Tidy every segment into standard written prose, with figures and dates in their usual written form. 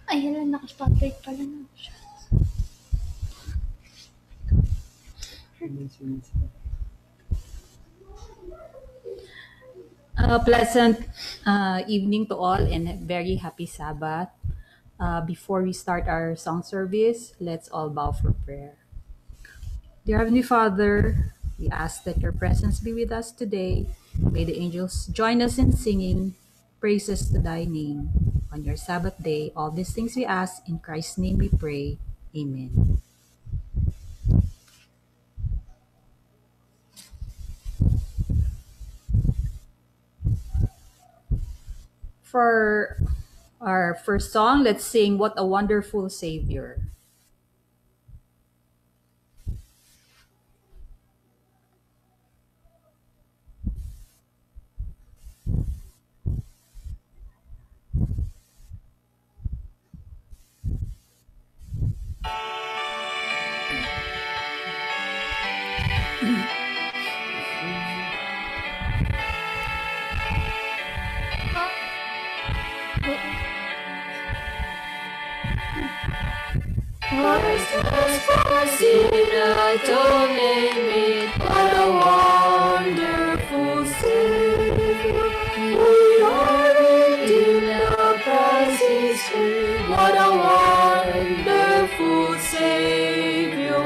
Ay, hala, naka-spotlight pala na siya. Pleasant evening to all and a very happy Sabbath. Before we start our song service, let's all bow for prayer. Dear Heavenly Father, we ask that your presence be with us today. May the angels join us in singing praises to thy name. On your Sabbath day, all these things we ask, in Christ's name we pray. Amen. For our first song, let's sing What a Wonderful Savior. Christ has for sin atonement, what a wonderful Savior. We are redeemed, the price is free, what a wonderful Savior.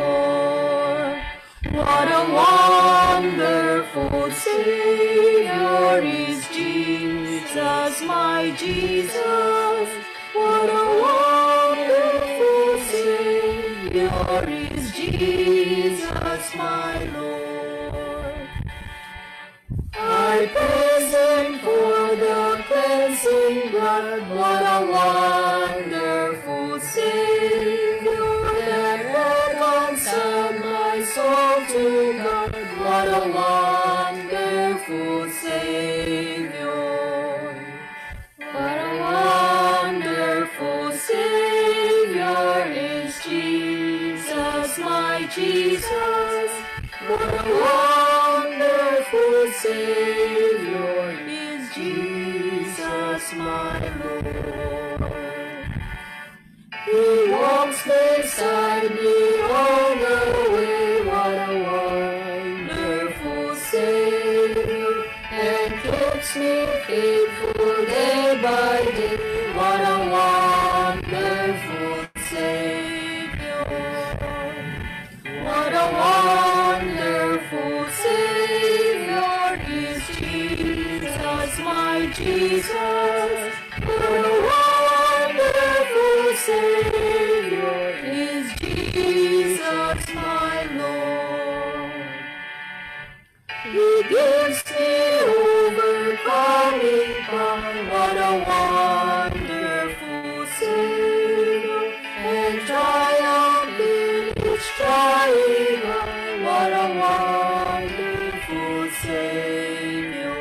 What a wonderful Savior is Jesus, my Jesus. What a wonderful Savior is Jesus, my Lord. I praise Him for the cleansing blood. What a wonderful Savior that reconciled my soul to God. What a wonderful Savior. What a wonderful Savior is Jesus, my Jesus. What a wonderful Savior is Jesus, my Lord. He walks beside me all the way. What a wonderful Savior, and keeps me faithful day by day. What a wonderful Savior. What a wonderful Savior is Jesus, my Jesus. What a wonderful Savior is Jesus, my Lord. He gives me overcoming power. What a wonderful Savior, and triumph in each trying hour. What a wonderful Savior.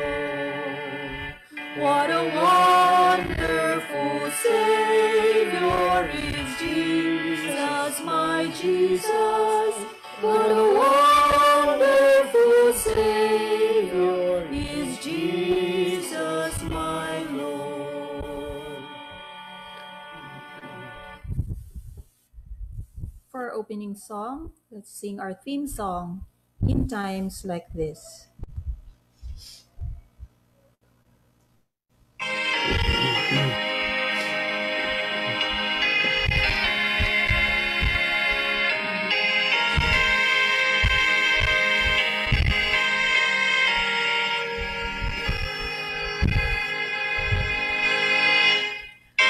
What a wonderful Savior is Jesus, my Jesus. What a wonderful Savior is Jesus, my Lord. For our opening song, let's sing our theme song, In Times Like This.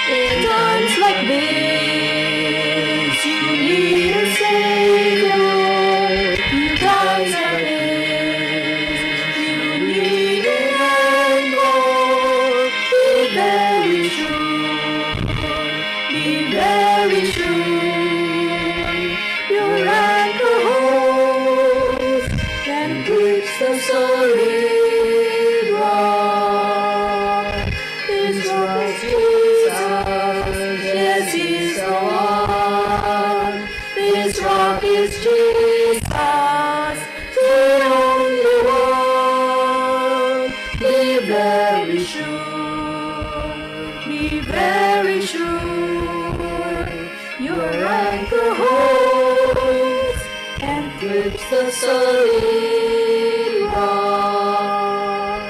In times like this, you need a Savior. In times like this, you need an anchor. Be very sure, be very sure. Your anchor holds and keeps the solid rock. His rock is Jesus, yes, He's the one. This rock is Jesus, the only one. Be very sure, be anchor holds and grips the solid rock.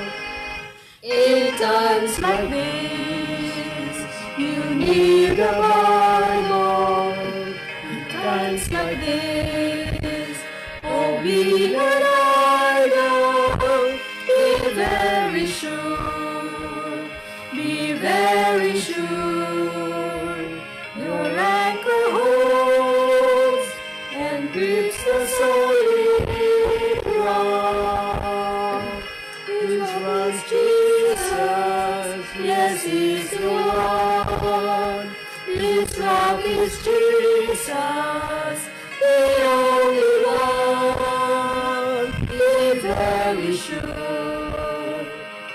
In times like this, you need a Bible. In times like this, oh, be an idol. Be very sure, be very sure. Your anchor holds and grips the solid rock. His was Jesus, yes, He's the one. His rock is Jesus, the only one. Be very sure,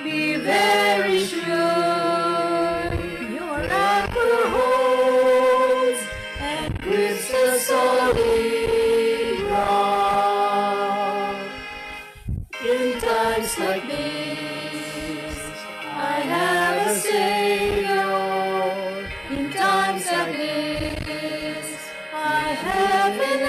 be very sure. Your anchor holds and grips the solid rock. In times like this, I have a Savior. In times like this, I have an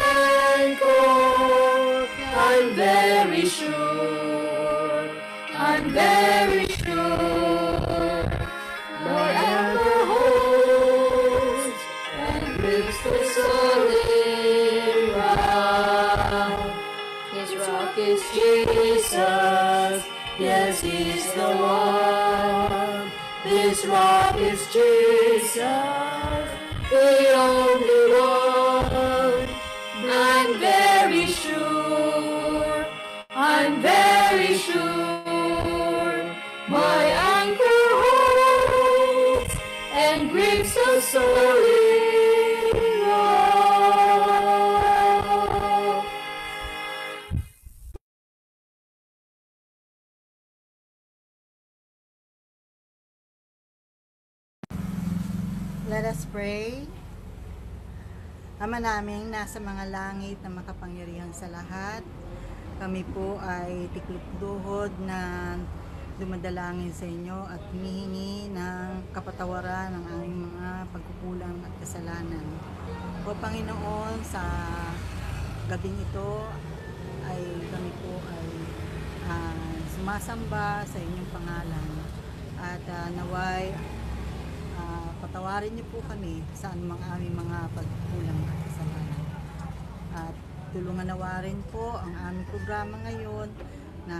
anchor. I'm very sure, I'm very sure. My anchor holds and grips the solid rock. His rock is Jesus, yes, He's the one. This rock is Jesus, the only one. I'm very sure, I'm very sure. My anchor holds and grips the solid rock. Let us pray. Ama naming nasa mga langit na makapangyarihan sa lahat, kami po ay tiklupduhod na dumadalangin sa inyo at humihingi ng kapatawaran ng aming mga pagkukulang at kasalanan. O Panginoon, sa gabing ito ay kami po ay sumasamba sa inyong pangalan at naway patawarin niyo po kami sa anumang aming mga pagkukulang at kasalanan. At tulungan nawa rin po ang aming programa ngayon na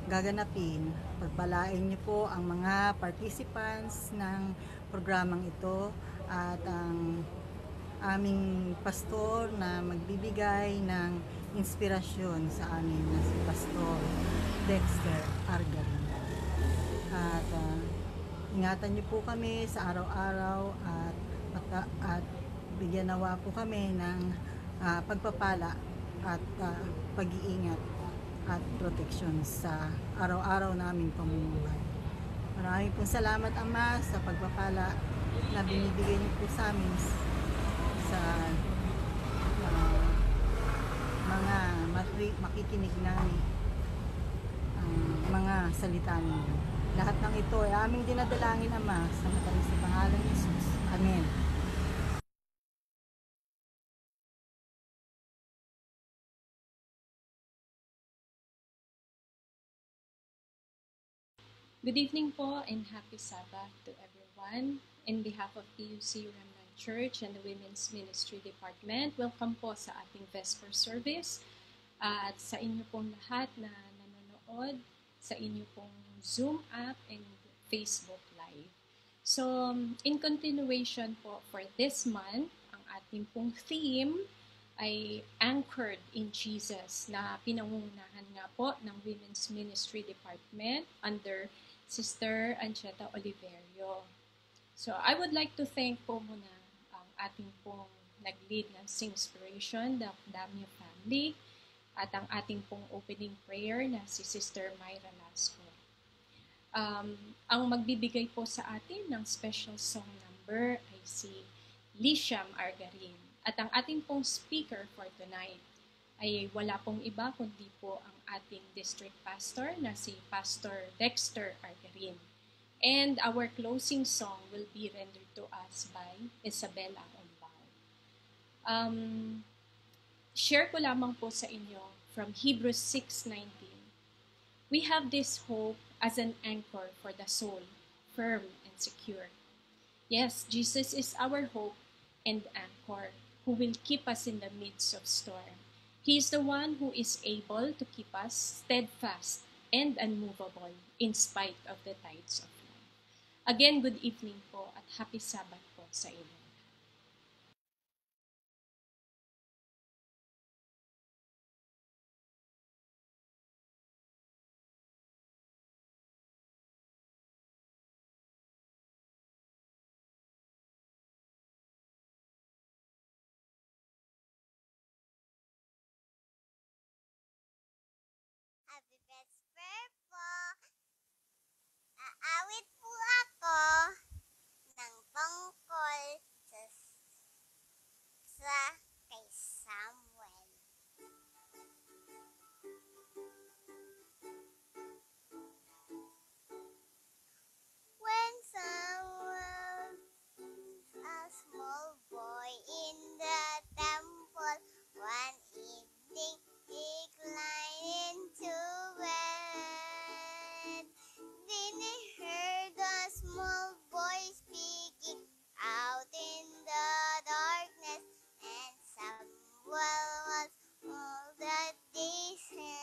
gaganapin. Pagpalain niyo po ang mga participants ng programang ito at ang aming pastor na magbibigay ng inspirasyon sa amin na si Pastor Dexter Argarin. At ingatan niyo po kami sa araw-araw at bigyan nawa po kami ng pagpapala at pag-iingat at proteksyon sa araw-araw naming pamumuhay. Maraming po salamat, Ama, sa pagpapala na binibigay niyo po sa amin sa mga makikinig ng mga salita ninyo. Lahat ng ito ay aming dinadalangin, Ama, sa matamis na pangalan ni Jesus. Amen. Good evening po and happy Sabbath to everyone. In behalf of PUC Remnant Church and the Women's Ministry Department, welcome po sa ating Vesper service at sa inyo pong lahat na nanonood sa inyo pong Zoom app and Facebook Live. So, in continuation po for this month, ang ating pong theme ay Anchored in Jesus na pinangungunahan nga po ng Women's Ministry Department under Sister Ancheta Oliverio. So, I would like to thank po muna ang ating pong nag-lead ng Singspiration, the Damia family, at ang ating pong opening prayer na si Sister Myra Lasco. Ang magbibigay po sa atin ng special song number ay si Lisham Argarin. At ang ating pong speaker for tonight ay wala pong iba kundi po ang ating district pastor na si Pastor Dexter Argarin. And our closing song will be rendered to us by Isabella Ombao. Share ko lamang po sa inyo from Hebrews 6:19. We have this hope as an anchor for the soul, firm and secure. Yes, Jesus is our hope and anchor, who will keep us in the midst of storm. He is the one who is able to keep us steadfast and unmovable in spite of the tides of life. Again, good evening po at happy Sabbath po sa inyo. Happy Vesper po. Aawit po ako ng tungkol sa kay Samuel. When Samuel, a small boy in the temple, one evening he climbed into bed. Then he heard a small voice speaking out in the darkness, and Samuel was all that they sensed.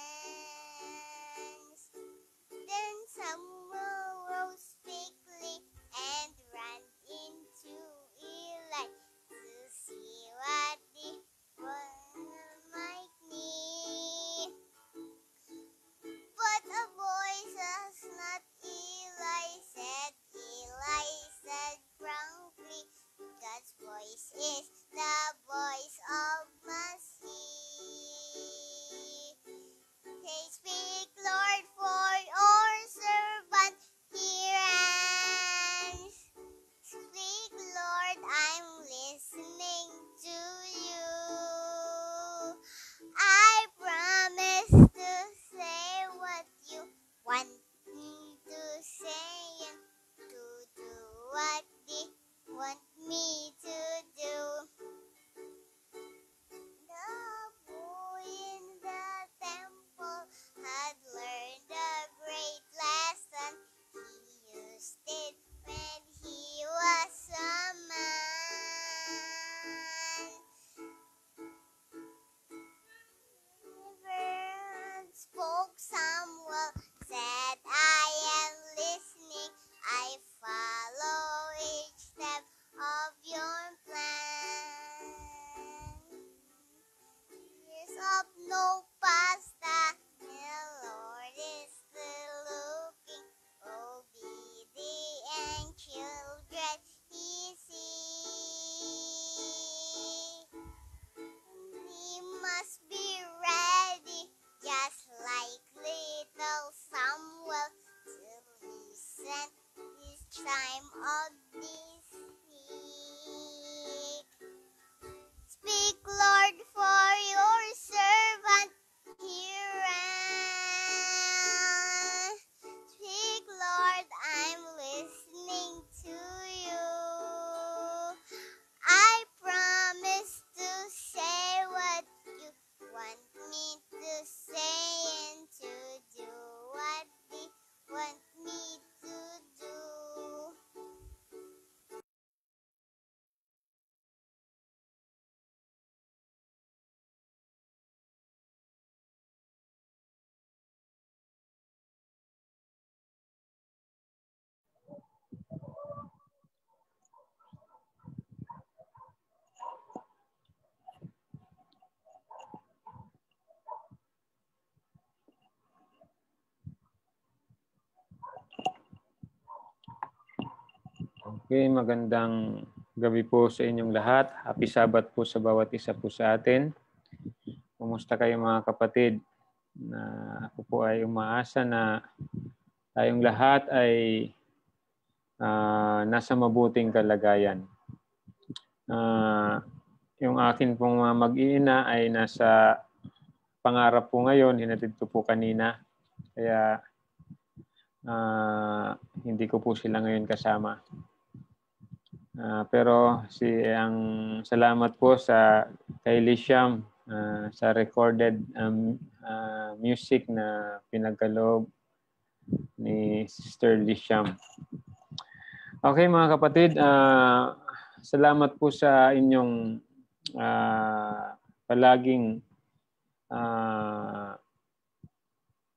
Then Samuel rose quickly and ran into Eli to see what the boy might need. But a voice was not Eli said frankly, God's voice is the voice of Messiah. Say, speak, Lord, for your servant hears. Speak, Lord, I'm listening to you. I promise to say what you want me to say and to do what you want me to do. The boy in the temple had learned a great lesson. He used it when he was a man. Never spoke Samuel, said, I am listening. I follow each step of your plan. Years of no pasta, the Lord is still looking. Obedient children he sees. He must be ready, just like little Samuel, to listen this time of this week. Speak, Lord, for your servant heareth. Speak, Lord, I'm listening to you. I promise to say what you want me to say and to do what you want me to do. Okay, magandang gabi po sa inyong lahat. Happy Sabbath po sa bawat isa po sa atin. Kumusta kayo mga kapatid? Ako po ay umaasa na tayong lahat ay nasa mabuting kalagayan. Yung akin pong mag-iina ay nasa pangarap po ngayon, hinatid ko po kanina. Kaya hindi ko po sila ngayon kasama. Pero ang salamat po sa kay Lisham sa recorded music na pinagkaloob ni Sister Lisham. Okay mga kapatid, salamat po sa inyong palaging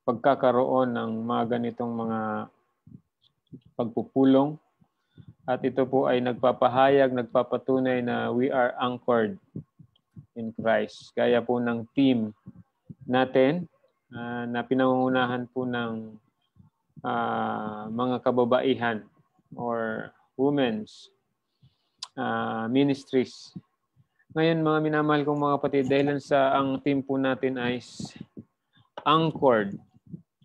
pagkakaroon ng mga ganitong mga pagpupulong. At ito po ay nagpapahayag, nagpapatunay na we are anchored in Christ. Gaya po ng team natin na pinangungunahan po ng mga kababaihan or women's ministries. Ngayon mga minamahal kong mga kapatid, dahil sa ang team po natin ay anchored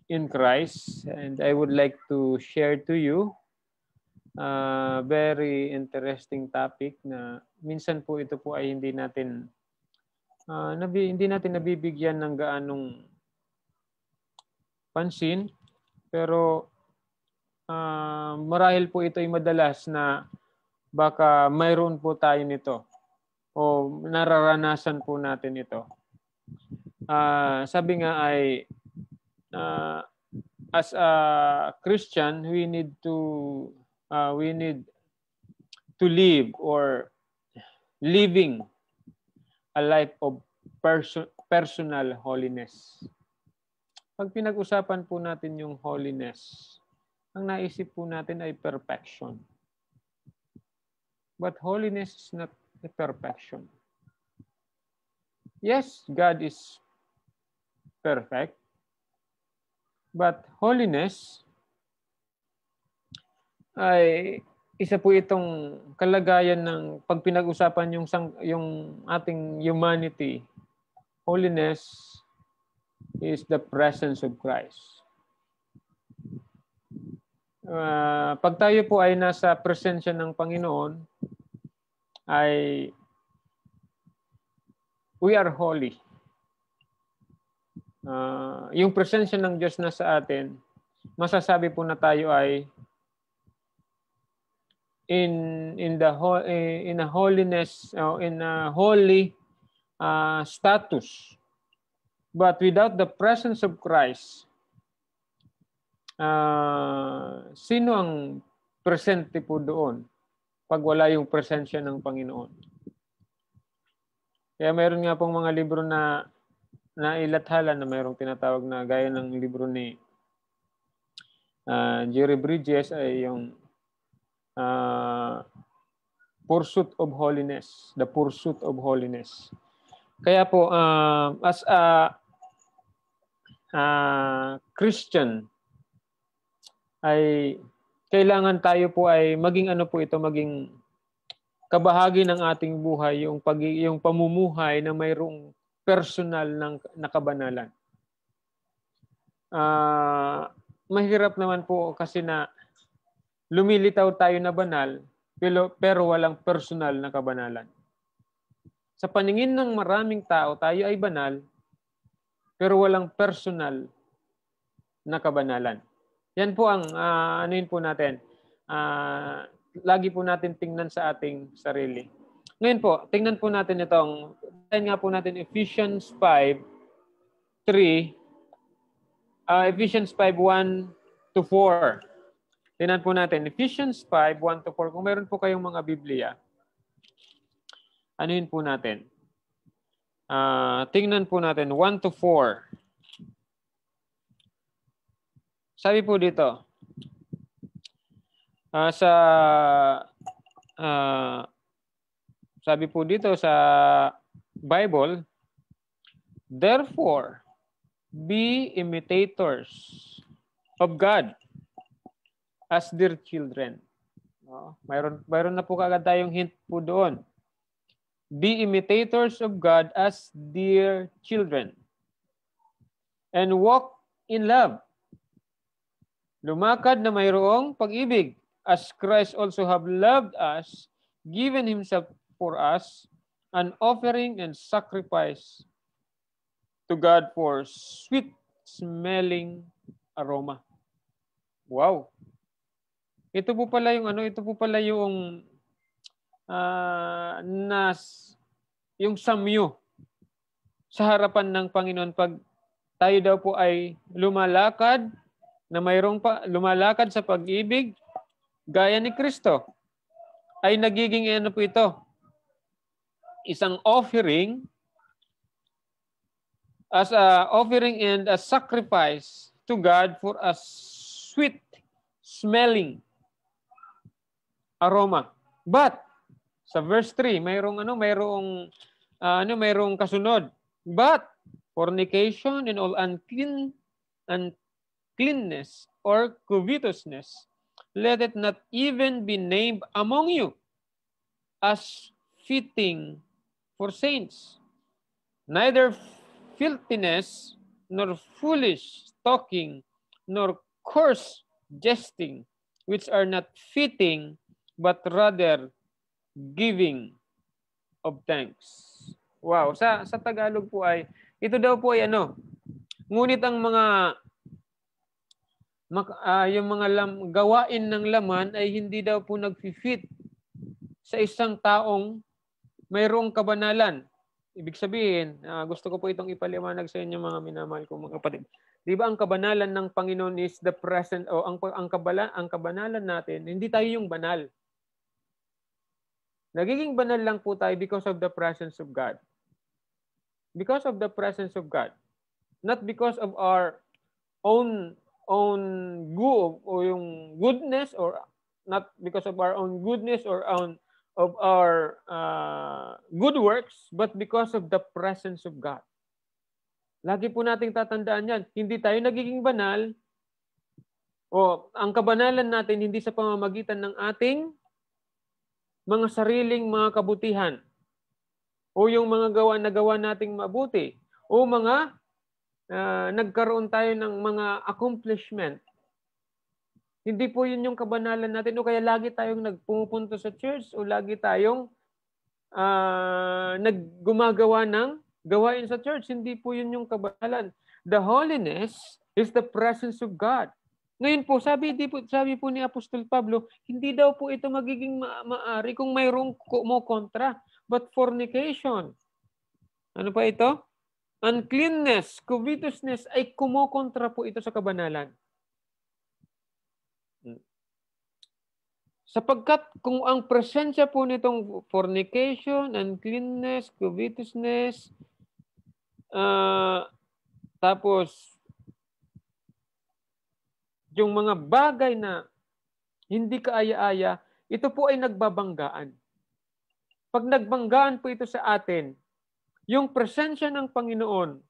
in Christ, and I would like to share to you very interesting topic na minsan po ito po ay hindi natin nabibigyan ng gaanong pansin, pero marahil po ito ay madalas na baka mayroon po tayo nito o nararanasan po natin ito. Sabi nga ay as a Christian, we need to live or living a life of personal holiness. Pag pinag-usapan po natin yung holiness, ang naisip po natin ay perfection. But holiness is not a perfection. Yes, God is perfect. But holiness ay isa po itong kalagayan ng pag pinag-usapan yung ating humanity. Holiness is the presence of Christ. Pag tayo po ay nasa presensya ng Panginoon, ay we are holy. Yung presensya ng Diyos na sa atin, masasabi po na tayo ay in a holiness, in a holy status. But without the presence of Christ, sino ang presente po doon pag wala yung presensya ng Panginoon? Kaya mayroon nga pong mga libro na ilathala na mayroong tinatawag na gaya ng libro ni Jerry Bridges ay yung Pursuit of Holiness, The Pursuit of Holiness. Kaya po as a Christian ay kailangan tayo po ay maging maging kabahagi ng ating buhay, yung pamumuhay na mayroong personal na kabanalan. Mahirap naman po kasi na lumilitaw tayo na banal pero walang personal na kabanalan. Sa paningin ng maraming tao, tayo ay banal pero walang personal na kabanalan. Yan po ang anuin po natin. Lagi po natin tingnan sa ating sarili. Ngayon po, tingnan po natin itong, nga po natin Ephesians 5:3, Ephesians 5:1-4. Tingnan po natin, Ephesians 5:1-4. Kung meron po kayong mga Biblia, anuin po natin. Tingnan po natin, 1-4. Sabi po dito, sabi po dito sa Bible, therefore, be imitators of God as dear children. Mayroon na po kagad tayong hint po doon. Be imitators of God as dear children. And walk in love. Lumakad na mayroong pag-ibig, as Christ also have loved us, given Himself for us, an offering and sacrifice to God for sweet-smelling aroma. Wow! Ito po pala yung yung samyo sa harapan ng Panginoon pag tayo daw po ay lumalakad lumalakad sa pag-ibig gaya ni Kristo, ay nagiging ano po ito? Isang offering, as a offering and a sacrifice to God for a sweet smelling aroma. But sa verse 3, mayroong kasunod. But fornication and all uncleanness or covetousness, let it not even be named among you as fitting for saints. Neither filthiness, nor foolish talking, nor coarse jesting, which are not fitting, but rather giving of thanks. Wow, sa Tagalog po ay, ito daw po ay ano, ngunit ang yung mga gawain ng laman ay hindi daw po nag-fit sa isang taong mayroong kabanalan. Ibig sabihin, gusto ko po itong ipaliwanag sa inyo mga minamahal ko mga kapatid. Di ba ang kabanalan ng Panginoon is the present, o ang kabanalan natin, hindi tayo yung banal. Nagiging banal lang po tayo because of the presence of God. Because of the presence of God. Not because of our own good o yung goodness, or not because of our own goodness or of our good works, but because of the presence of God. Lagi po nating tatandaan yan. Hindi tayo nagiging banal o ang kabanalan natin hindi sa pamamagitan ng ating mga sariling mga kabutihan o yung mga gawa nating mabuti o mga nagkaroon tayo ng mga accomplishment. Hindi po yun yung kabanalan natin o kaya lagi tayong nagpupunta sa church o lagi tayong naggumagawa ng gawain sa church. Hindi po yun yung kabanalan. The holiness is the presence of God. Ngayon po, sabi po ni Apostol Pablo, hindi daw po ito magiging maari kung mayroong kontra. But fornication, ano pa ito? Uncleanness, covetousness ay kumokontra po ito sa kabanalan. Sapagkat kung ang presensya po nitong fornication, uncleanness, covetousness, tapos yung mga bagay na hindi kaaya-aya, ito po ay nagbabanggaan. Pag nagbanggaan po ito sa atin, yung presensya ng Panginoon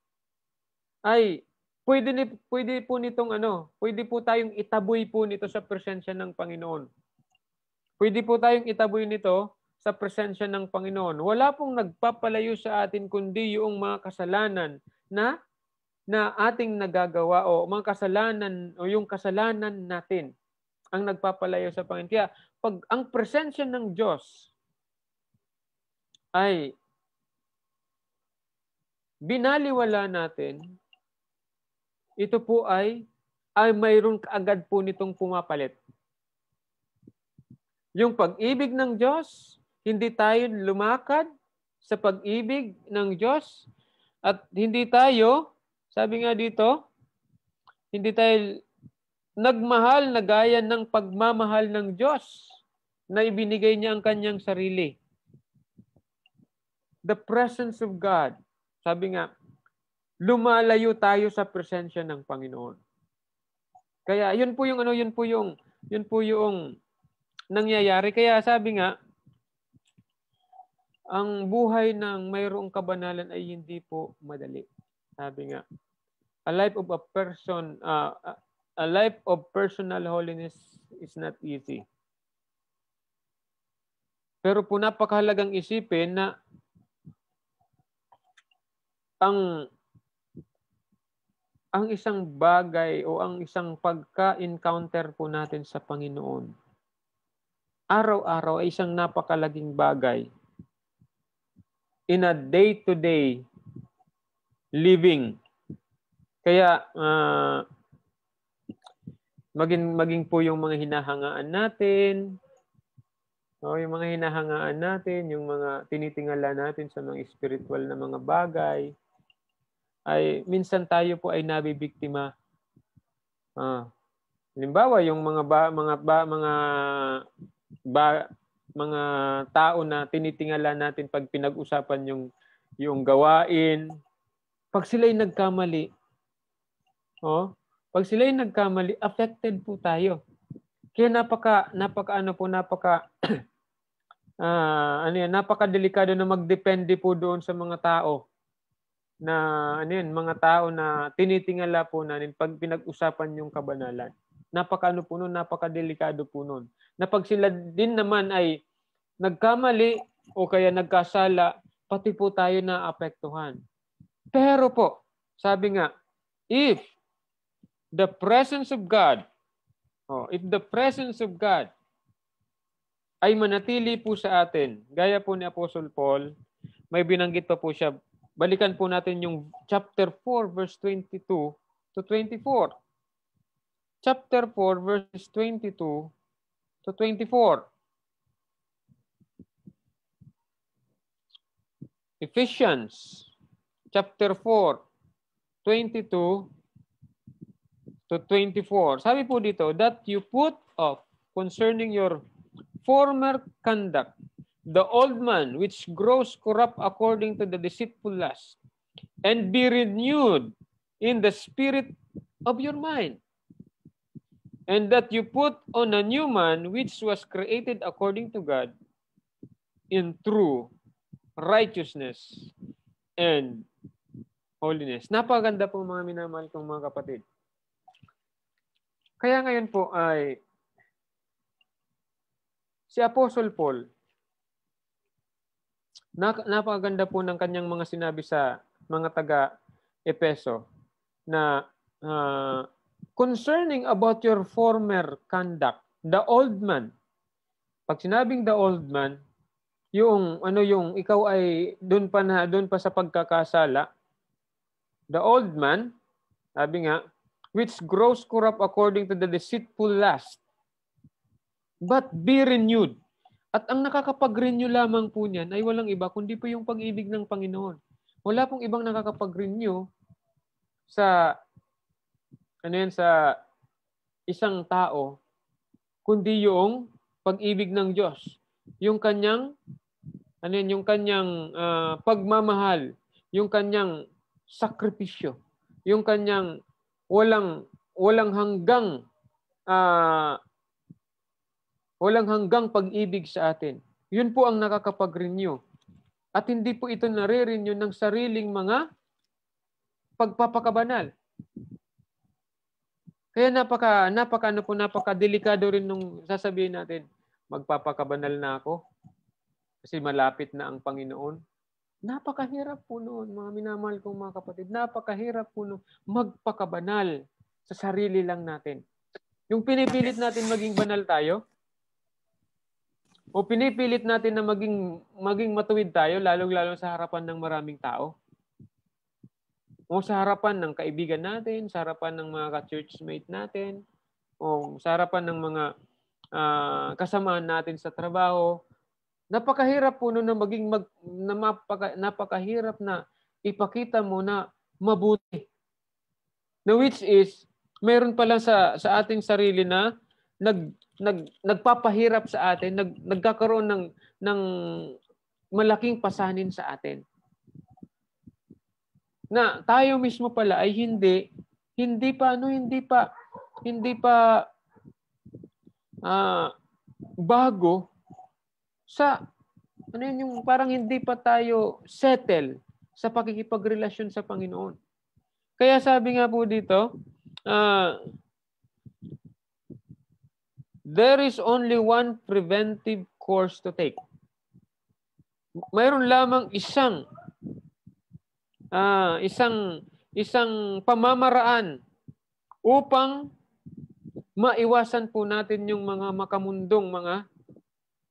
ay pwede po tayong itaboy po nito sa presensya ng Panginoon. Pwede po tayong itaboy nito sa presensya ng Panginoon. Wala pong nagpapalayo sa atin kundi yung mga kasalanan na ating nagagawa o mga kasalanan o yung kasalanan natin ang nagpapalayo sa Panginoon. Kaya pag ang presensya ng Diyos ay binaliwala natin, ito po ay mayroon kaagad po nitong pumapalit. Yung pag-ibig ng Diyos, hindi tayo lumakad sa pag-ibig ng Diyos at hindi tayo, sabi nga dito, hindi tayo nagmahal na gaya ng pagmamahal ng Diyos na ibinigay niya ang kanyang sarili. The presence of God. Sabi nga, lumalayo tayo sa presensya ng Panginoon. Kaya yun po yung nangyayari. Kaya sabi nga, ang buhay ng mayroong kabanalan ay hindi po madali. Sabi nga, a life of personal holiness is not easy. Pero po napakahalagang isipin na ang isang bagay o ang isang pagka-encounter po natin sa Panginoon, araw-araw ay isang napakalaging bagay in a day-to-day living. Kaya maging po yung mga hinahangaan natin, O, yung mga hinahangaan natin, yung mga tinitingala natin sa mga spiritual na mga bagay, ay minsan tayo po ay nabibiktima. Halimbawa, yung mga tao na tinitingala natin pag pinag-usapan yung gawain, pag sila'y nagkamali, affected po tayo. Kaya napakadelikado na magdepende po doon sa mga tao na mga tao na tinitingala po natin pag pinag-usapan yung kabanalan. Napakadelikado po nun. Na pag sila din naman ay nagkamali o kaya nagkasala, pati po tayo na apektuhan. Pero po, sabi nga, if the presence of God ay manatili po sa atin, gaya po ni Apostle Paul, may binanggit pa po siya. Balikan po natin yung chapter 4, verse 22 to 24. Chapter 4, verse 22 to 24. Ephesians, chapter 4, 22 to 24. Sabi po dito, that you put off concerning your former conduct, the old man which grows corrupt according to the deceitful lust, and be renewed in the spirit of your mind, and that you put on a new man which was created according to God in true righteousness and holiness. Napakaganda po mga minamahal kong mga kapatid. Kaya ngayon po ay si Apostle Paul, napakaganda po ng kanyang mga sinabi sa mga taga-Epeso na concerning about your former conduct, the old man. Pag sinabing the old man, yung ikaw ay doon pa sa pagkakasala, the old man, sabi nga, which grows corrupt according to the deceitful lust, but be renewed. At ang nakakapag-renew lamang po niyan ay walang iba kundi po yung pag-ibig ng Panginoon. Wala pong ibang nakakapag-renew sa sa isang tao kundi yung pag-ibig ng Diyos. Yung kanyang pagmamahal, yung kanyang sakripisyo, yung kanyang walang hanggang pag-ibig sa atin. Yun po ang nakakapag-renew. At hindi po ito nare-renew ng sariling mga pagpapakabanal. Kaya napakadelikado rin nung sasabihin natin, magpapakabanal na ako kasi malapit na ang Panginoon. Napakahirap po noon, mga minamahal kong mga kapatid. Napakahirap po noon magpakabanal sa sarili lang natin. Yung pinipilit natin maging banal tayo, o pinipilit natin na maging matuwid tayo, lalong-lalo sa harapan ng maraming tao. O sa harapan ng kaibigan natin, sa harapan ng mga ka-churchmate natin, o sa harapan ng mga kasamahan natin sa trabaho. Napakahirap po na napakahirap na ipakita mo na mabuti. Na which is, meron pala sa ating sarili na nagpapahirap sa atin, nagkakaroon ng malaking pasanin sa atin. Na tayo mismo pala ay hindi pa bago sa yung parang hindi pa tayo settle sa pakikipagrelasyon sa Panginoon. Kaya sabi nga po dito, there is only one preventive course to take. Mayroon lamang isang pamamaraan upang maiwasan po natin yung mga makamundong mga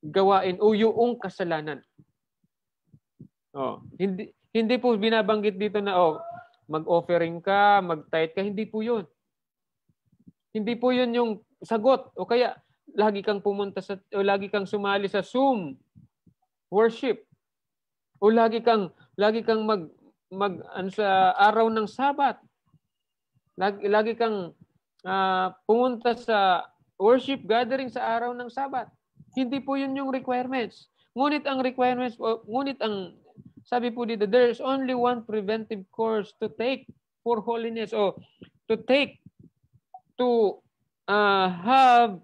gawain o yung kasalanan. Hindi po binabanggit dito na mag-offering ka, mag-tithe ka, hindi po 'yun. Hindi po 'yun yung sagot o kaya lagi kang pumunta o lagi kang sumali sa Zoom worship, o lagi kang sa araw ng Sabat. Lagi kang pumunta sa worship gathering sa araw ng Sabat. Hindi po yun yung requirements. Ngunit ang requirements, sabi po dito, there's only one preventive course to take for holiness, o to take to have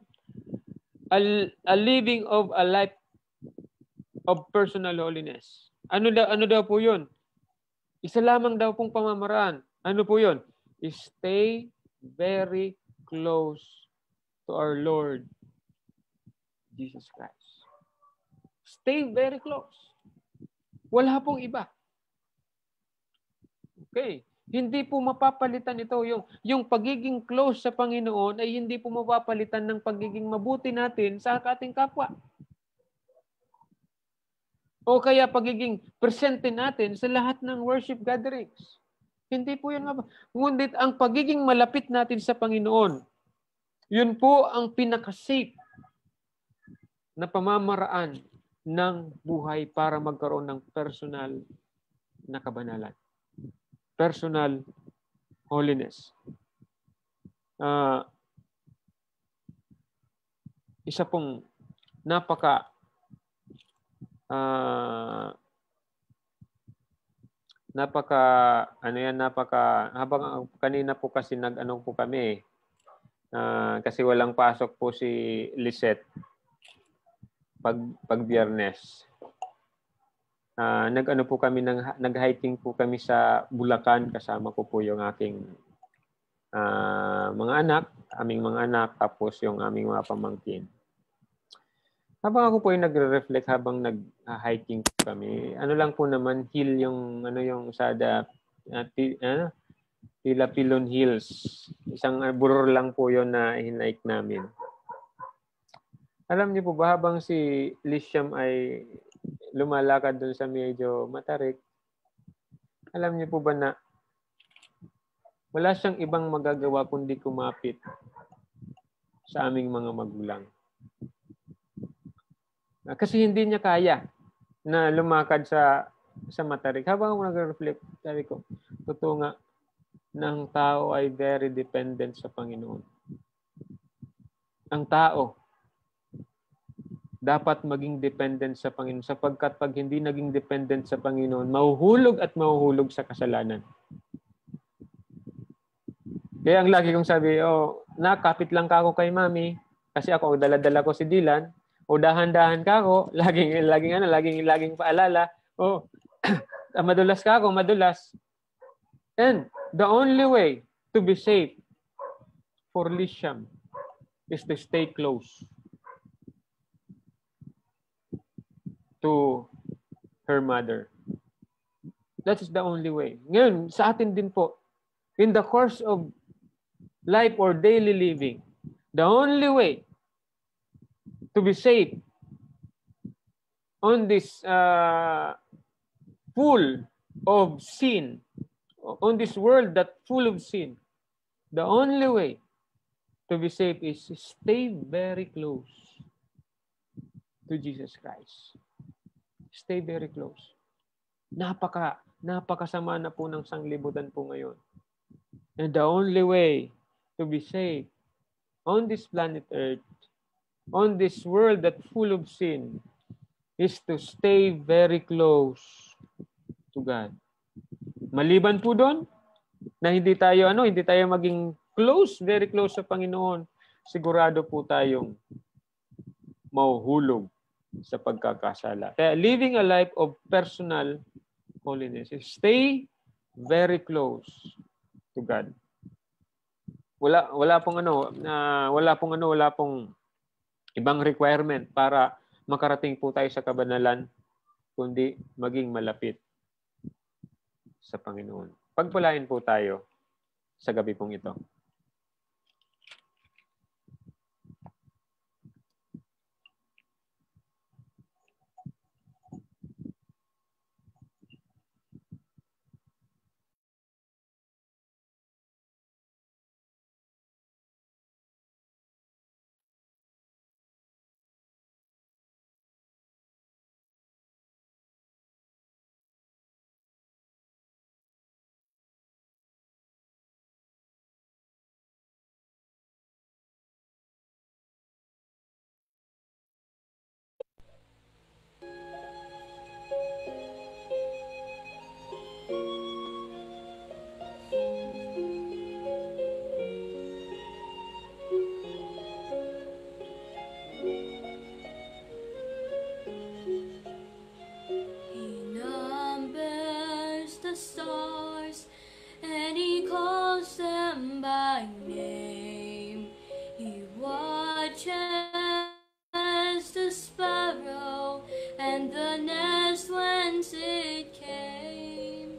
a living of a life of personal holiness. Ano daw po yun? Isa lamang daw pong pamamaraan. Ano po yun? Stay very close to our Lord Jesus Christ. Stay very close. Wala pong iba. Okay. Hindi po mapapalitan ito. Yung pagiging close sa Panginoon ay hindi po mapapalitan ng pagiging mabuti natin sa ating kapwa. O kaya pagiging presente natin sa lahat ng worship gatherings. Hindi po yun. Ngunit ang pagiging malapit natin sa Panginoon, yun po ang pinaka-safe na pamamaraan ng buhay para magkaroon ng personal na kabanalan. Personal holiness. Isa pong habang kanina po kasi po kami, kasi walang pasok po si Lisette pag Biyernes. Nag-hiking po kami sa Bulacan, kasama ko po yung aking aming mga anak, tapos yung aming mga pamangkin. Habang ako po ay nagre-reflect habang nag-hiking po kami, lang po naman, hill yung Sada, Pilapilon Hills. Isang buror lang po yon na hinike namin. Alam niyo po ba, habang si Lisiam ay lumalakad doon sa medyo matarik, alam niyo po ba na wala siyang ibang magagawa kundi kumapit sa aming mga magulang. Kasi hindi niya kaya na lumakad sa matarik. Habang ako nag-reflect, sabi ko, totoo nga, ng tao ay very dependent sa Panginoon. Ang tao dapat maging dependent sa Panginoon, sapagkat pag hindi naging dependent sa Panginoon, mahuhulog at mahuhulog sa kasalanan. Kaya ang lagi kong sabi, nakapit lang ka ako kay Mami, kasi ako dala-dala ko si Dylan, o dahan-dahan ka ako, laging paalala, madulas ka ako, madulas. And the only way to be safe for Lisiam is to stay close to her mother. That is the only way. Ngayon, sa atin din po, in the course of life or daily living, the only way to be safe on this full of sin, on this world that full of sin, the only way to be safe is stay very close to Jesus Christ. Stay very close. Napakasama na po ng sanglibutan po ngayon. And the only way to be safe on this planet Earth, on this world that full of sin, is to stay very close to God. Maliban po doon, na hindi tayo maging close, very close sa Panginoon, sigurado po tayong mahuhulog sa pagkakasala. Kaya living a life of personal holiness is stay very close to God. Wala pong ibang requirement para makarating po tayo sa kabanalan, kundi maging malapit sa Panginoon. Pagpalain po tayo sa gabi pong ito. the stars, and He calls them by name. He watches the sparrow and the nest whence it came.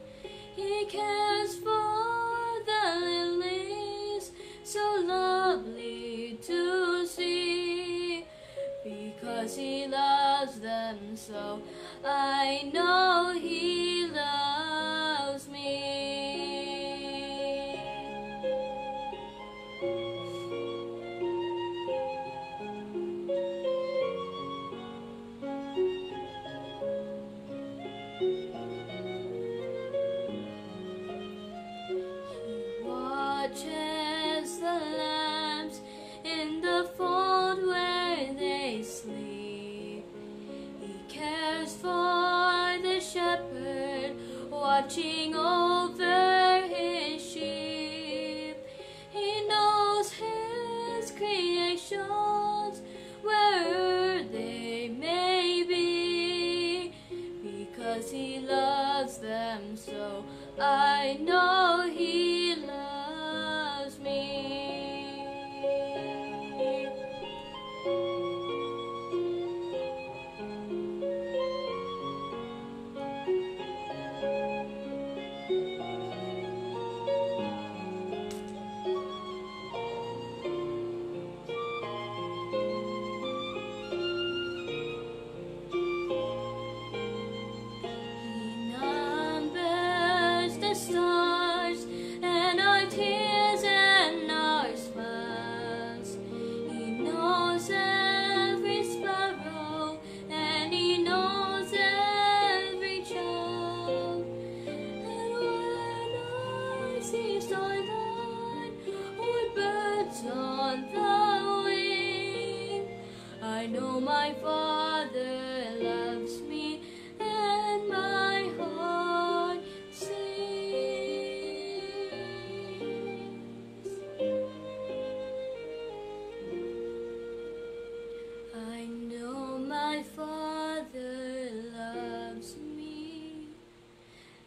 He cares for the lilies, so lovely to see. Because He loves them so, I know He loves me. He watches the lambs in the fold where they sleep. He cares for the shepherd watching over his sheep. He knows his creations wherever they may be. Because He loves them so, I know He loves me. He numbers the stars and our tears and our smiles. He knows every sparrow and He knows every child. And when I see starlight or birds on the wing, I know my Father loves me, and my heart sings. I know my Father loves me,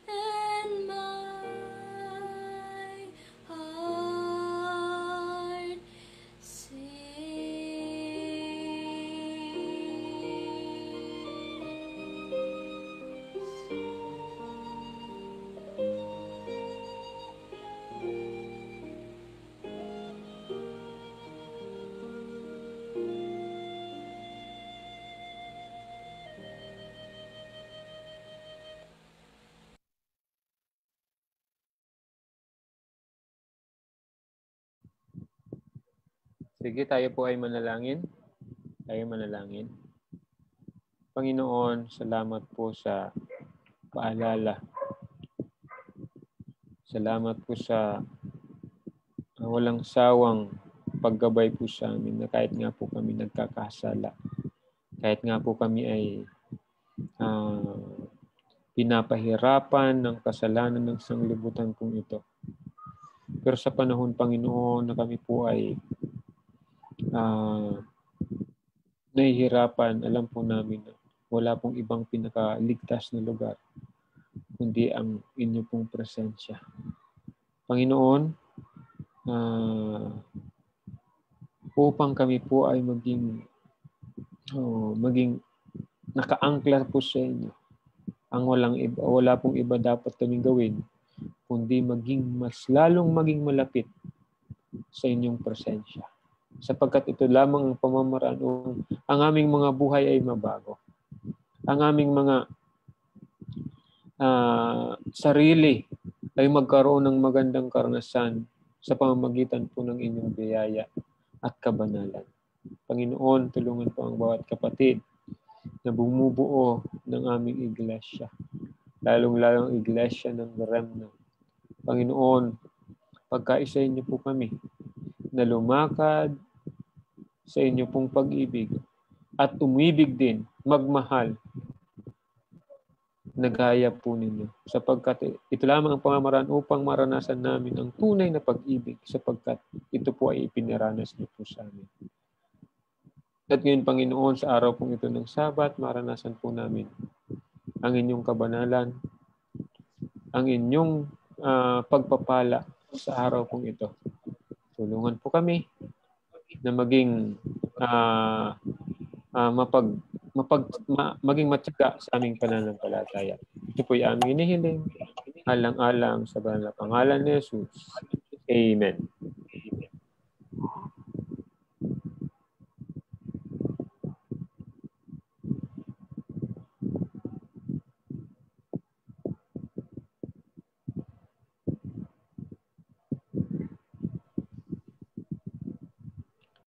and my heart sings. Sige, tayo po ay manalangin. Tayo manalangin. Panginoon, salamat po sa paalala. Salamat po sa walang sawang paggabay po sa amin na kahit nga po kami nagkakasala, kahit nga po kami ay pinapahirapan ng kasalanan ng sanglibutan pong ito. Pero sa panahon, Panginoon, na kami po ay nahihirapan, alam po namin na wala pong ibang pinakaligtas na lugar kundi ang inyo pong presensya. Panginoon, upang kami po ay maging nakaangkla po sa inyo, ang wala pong iba dapat kaming gawin kundi lalong maging malapit sa inyong presensya. Sapagkat ito lamang ang pamamaraan ang aming mga buhay ay mabago. Ang aming mga sarili ay magkaroon ng magandang karanasan sa pamamagitan po ng inyong biyaya at kabanalan. Panginoon, tulungan po ang bawat kapatid na bumubuo ng aming iglesia, lalong-lalong iglesia ng Remnant. Panginoon, pagkaisahin niyo po kami na lumakad sa inyo pong pag-ibig at umibig din, magmahal, na gaya po ninyo. Sapagkat ito lamang ang pamamaraan upang maranasan namin ang tunay na pag-ibig sapagkat ito po ay ipinaranas niyo po sa amin. At ngayon, Panginoon, sa araw pong ito ng Sabat, maranasan po namin ang inyong kabanalan ang inyong pagpapala sa araw pong ito. Tulungan po kami na maging maging matyaga sa aming pananampalataya. Ito po yung aming inihiling, alang-alang sa banal na pangalan ni Jesus. Amen.